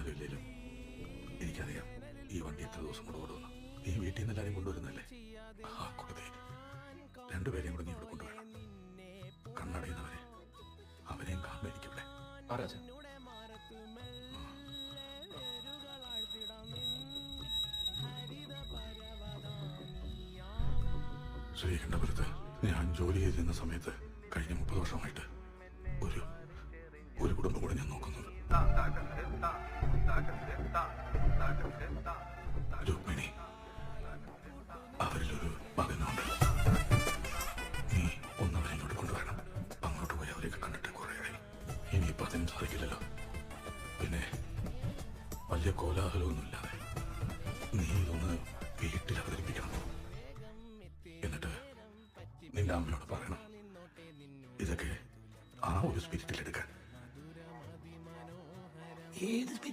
പറഞ്ഞാലും ഇല്ലേലും എനിക്കറിയാം ഈ വണ്ടി എത്ര ദിവസം കൊണ്ട് ഓടുന്നു. നീ വീട്ടിൽ നിന്ന് എല്ലാവരും കൊണ്ടുവരുന്നല്ലേ? ആ കൊടുത്തേ രണ്ടുപേരെയും കൂടെ നീ ഇവിടെ കൊണ്ടുവരണം. കണ്ണടയുന്നവരെ അവരെയും കാണും എനിക്കിവിടെ. ശ്രീകണ്ഠപുരത്ത് ഞാൻ ജോലി ചെയ്തിരുന്ന സമയത്ത് കഴിഞ്ഞ 30 വർഷമായിട്ട് ഒരു കുടുംബം കൂടെ ഞാൻ നോക്കുന്നുണ്ട്. രുക്മിണി, അവരിലൊരു മകനുണ്ട്. നീ ഒന്നവരെ ഇങ്ങോട്ട് കൊണ്ടുവരണം. അങ്ങോട്ട് പോയി അവരെയൊക്കെ കണ്ടിട്ട് കുറേയായി. ഇനിയിപ്പോൾ അതിനും സാധിക്കില്ലല്ലോ. പിന്നെ വലിയ കോലാഹലമൊന്നുമില്ലാതെ നീ ഇതൊന്ന് വീട്ടിൽ അവതരിപ്പിക്കണം. എന്നിട്ട് നിന്റെ അമ്മയോട് പറയണം ഇതൊക്കെ ആ ഒരു സ്പിരിറ്റിൽ എടുക്കാൻ. ഏത് സ്പിരിറ്റിൽ?